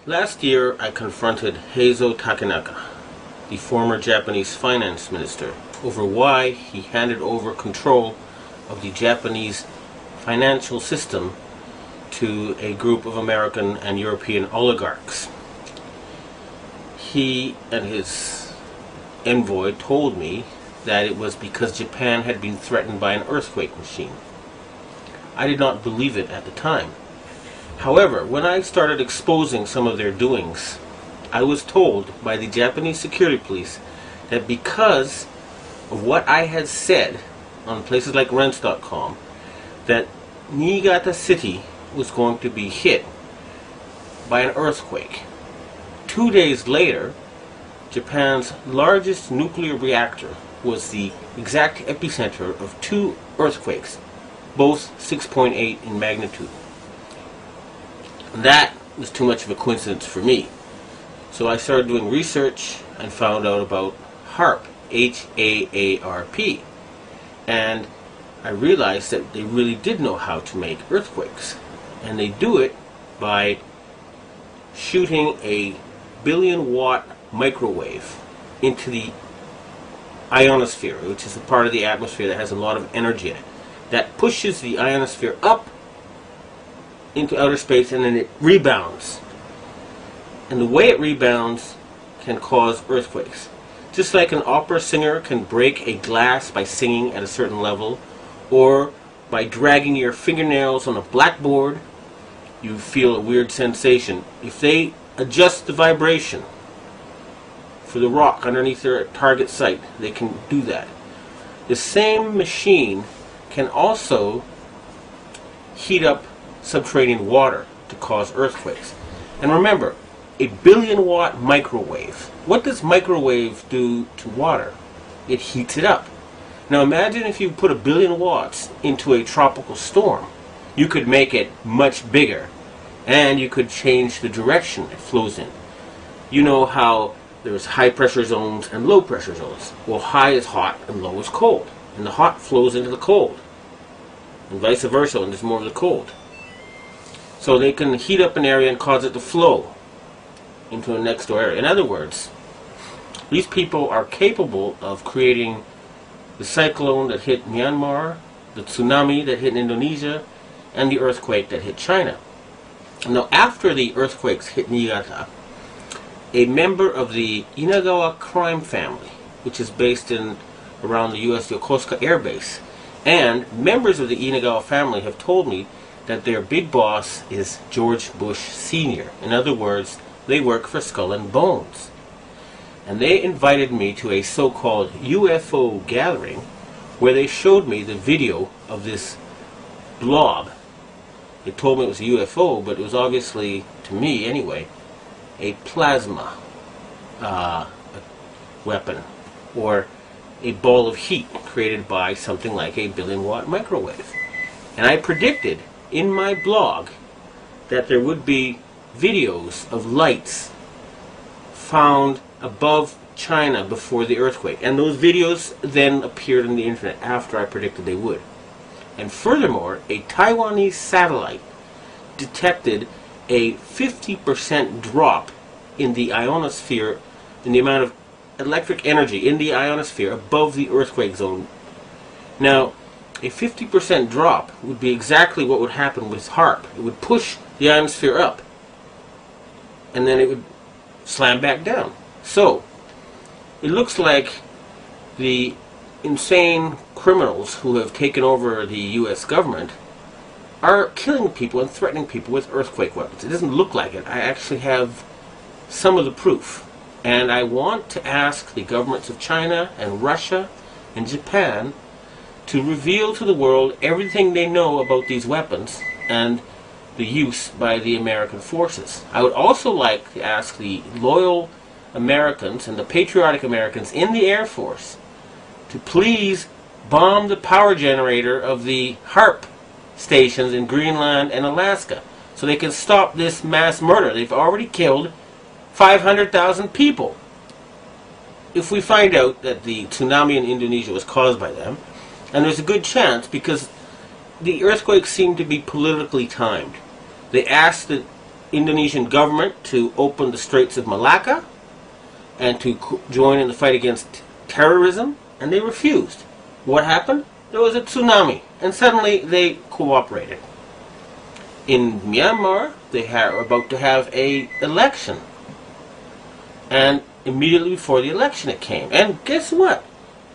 Last year, I confronted Heizo Takenaka, the former Japanese finance minister, over why he handed over control of the Japanese financial system to a group of American and European oligarchs. He and his envoy told me that it was because Japan had been threatened by an earthquake machine. I did not believe it at the time. However, when I started exposing some of their doings, I was told by the Japanese security police that because of what I had said on places like Rents.com, that Niigata City was going to be hit by an earthquake. 2 days later, Japan's largest nuclear reactor was the exact epicenter of 2 earthquakes, both 6.8 in magnitude. That was too much of a coincidence for me. So I started doing research and found out about HAARP, H-A-A-R-P. And I realized that they really did know how to make earthquakes. And they do it by shooting a billion-watt microwave into the ionosphere, which is the part of the atmosphere that has a lot of energy in it. That pushes the ionosphere up into outer space, and then it rebounds. And the way it rebounds can cause earthquakes. Just like an opera singer can break a glass by singing at a certain level, or by dragging your fingernails on a blackboard, you feel a weird sensation. If they adjust the vibration for the rock underneath their target site, they can do that. The same machine can also heat up subterranean water to cause earthquakes. And remember, a billion-watt microwave. What does microwave do to water? It heats it up. Now imagine if you put 1 billion watts into a tropical storm. You could make it much bigger, and you could change the direction it flows in. You know how there's high pressure zones and low pressure zones. Well, high is hot and low is cold. And the hot flows into the cold. And vice versa, and there's more of the cold. So they can heat up an area and cause it to flow into a next door area. In other words, these people are capable of creating the cyclone that hit Myanmar, the tsunami that hit Indonesia, and the earthquake that hit China. Now, after the earthquakes hit Niigata, a member of the Inagawa crime family, which is based in around the U.S. Yokosuka Air Base, and members of the Inagawa family have told me that their big boss is George Bush Sr. In other words, they work for Skull and Bones. And they invited me to a so-called UFO gathering where they showed me the video of this blob. They told me it was a UFO, but it was obviously, to me anyway, a plasma weapon, or a ball of heat created by something like a billion-watt microwave. And I predicted in my blog that there would be videos of lights found above China before the earthquake. And those videos then appeared on the internet after I predicted they would. And furthermore, a Taiwanese satellite detected a 50% drop in the ionosphere, in the amount of electric energy in the ionosphere above the earthquake zone. Now, a 50% drop would be exactly what would happen with HAARP. It would push the ionosphere up, and then it would slam back down. So, it looks like the insane criminals who have taken over the U.S. government are killing people and threatening people with earthquake weapons. It doesn't look like it. I actually have some of the proof. And I want to ask the governments of China and Russia and Japan to reveal to the world everything they know about these weapons and the use by the American forces. I would also like to ask the loyal Americans and the patriotic Americans in the Air Force to please bomb the power generator of the HAARP stations in Greenland and Alaska so they can stop this mass murder. They've already killed 500,000 people. If we find out that the tsunami in Indonesia was caused by them, and there's a good chance because the earthquakes seem to be politically timed. They asked the Indonesian government to open the Straits of Malacca and to join in the fight against terrorism, and they refused. What happened? There was a tsunami, and suddenly they cooperated. In Myanmar, they were about to have an election, and immediately before the election it came. And guess what?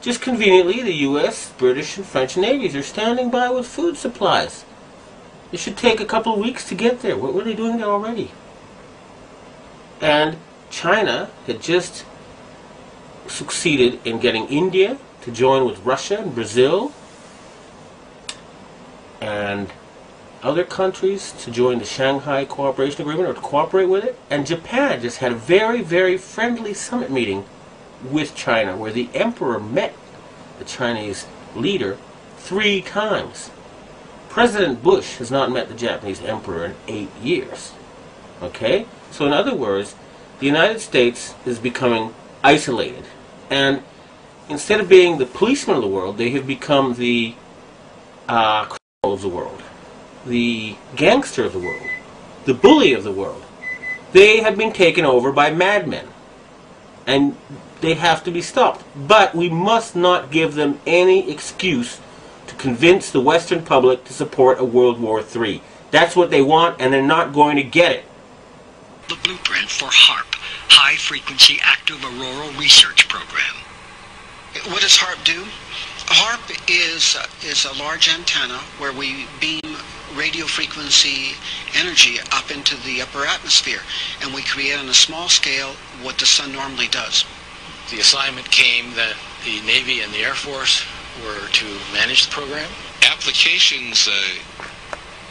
Just conveniently, the U.S., British, and French navies are standing by with food supplies. It should take a couple of weeks to get there. What were they doing there already? And China had just succeeded in getting India to join with Russia and Brazil and other countries to join the Shanghai Cooperation Agreement or to cooperate with it. And Japan just had a very, very friendly summit meeting with China where the emperor met the Chinese leader 3 times. President Bush has not met the Japanese emperor in 8 years. Okay? So in other words, the United States is becoming isolated. And instead of being the policeman of the world, they have become the criminal of the world, the gangster of the world, the bully of the world. They have been taken over by madmen. And they have to be stopped. But we must not give them any excuse to convince the Western public to support a World War III. That's what they want, and they're not going to get it. The blueprint for HARP, High Frequency Active Auroral Research Program. What does HARP do? HARP is a large antenna where we beam radio frequency energy up into the upper atmosphere, and we create on a small scale what the sun normally does. The assignment came that the Navy and the Air Force were to manage the program. Applications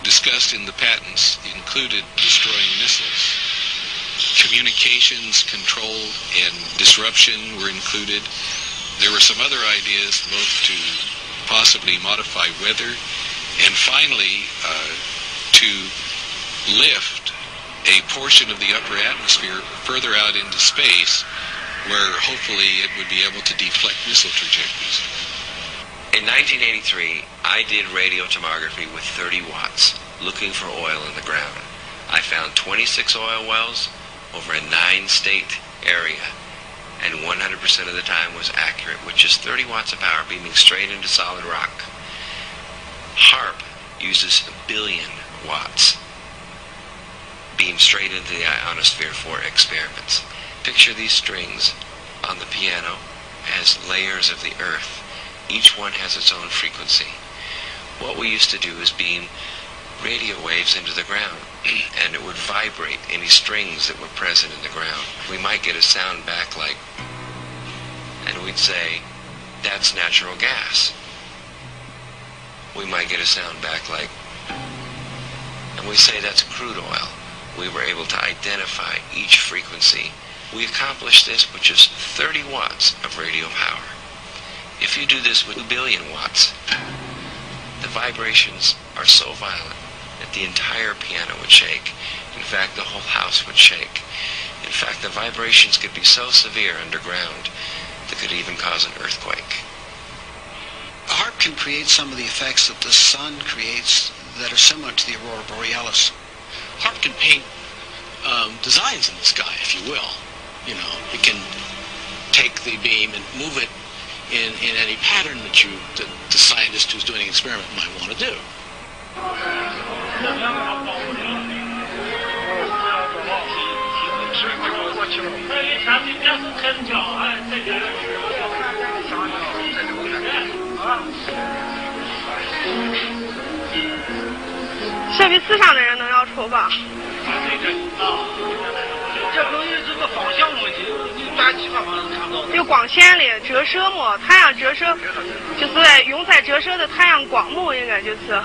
discussed in the patents included destroying missiles. Communications control and disruption were included. There were some other ideas, both to possibly modify weather and finally to lift a portion of the upper atmosphere further out into space where hopefully it would be able to deflect missile trajectories. In 1983, I did radio tomography with 30 watts looking for oil in the ground. I found 26 oil wells over a 9-state area, and 100% of the time was accurate, with just 30 watts of power beaming straight into solid rock. HARP uses 1 billion watts beamed straight into the ionosphere for experiments. Picture these strings on the piano as layers of the earth. Each one has its own frequency. What we used to do is beam radio waves into the ground, and it would vibrate any strings that were present in the ground. We might get a sound back like, and we'd say, that's natural gas. We might get a sound back like, and we say that's crude oil. We were able to identify each frequency. We accomplished this with just 30 watts of radio power. If you do this with 1 billion watts, the vibrations are so violent that the entire piano would shake. In fact, the whole house would shake. In fact, the vibrations could be so severe underground that could even cause an earthquake. HARP can create some of the effects that the sun creates that are similar to the aurora borealis. HARP can paint designs in the sky, if you will. You know, it can take the beam and move it in any pattern that the scientist who's doing an experiment might want to do.这比4上的人能要丑吧？就光线里折射嘛，太阳折射就是用在折射的太阳光幕，应该就是。